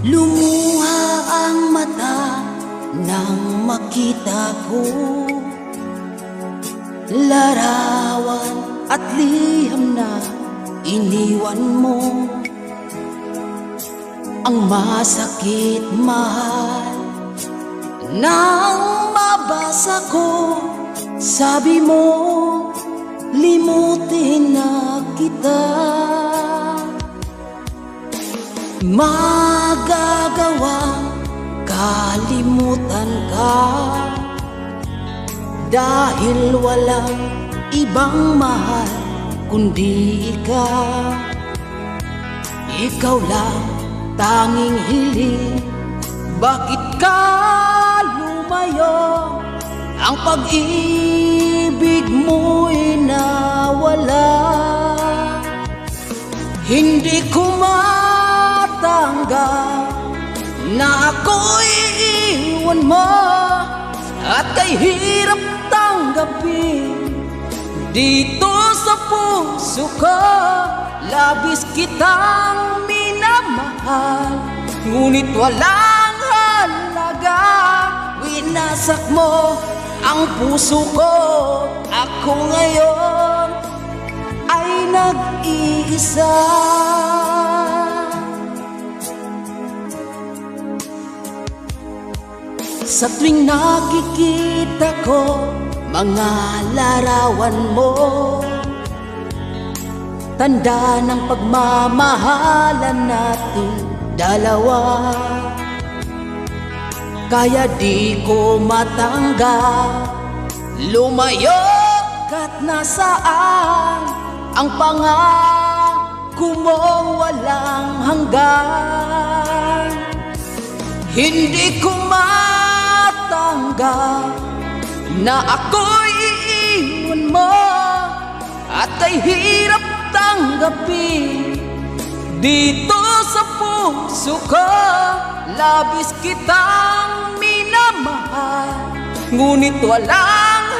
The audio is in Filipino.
Lumuha ang mata nang makita ko larawan at liham na iniwan mo. Ang masakit, mahal, nang mabasa ko, sabi mo, limutin na kita. Magagawang kalimutan ka dahil walang ibang mahal kundi ikaw. Ikaw lang tanging hiling, bakit ka lumayo? Ang pag-ibig mo'y nawala. Hindi ko matanggap na ako'y iiwan mo, at kay hirap tanggapin dito sa puso ko. Labis kitang minamahal, ngunit walang halaga. Winasak mo ang puso ko. Ako ngayon ay nag-iisa. Sa tuwing nakikita ko mga larawan mo, tanda ng pagmamahalan natin dalawa. Kaya di ko matanggap lumayo kahit nasaan ang pangako mong walang hanggan. Hindi ko matanggap na ako'y iiwan mo, at kay hirap tanggapin dito sa puso ko. Labis kitang minamahal, ngunit walang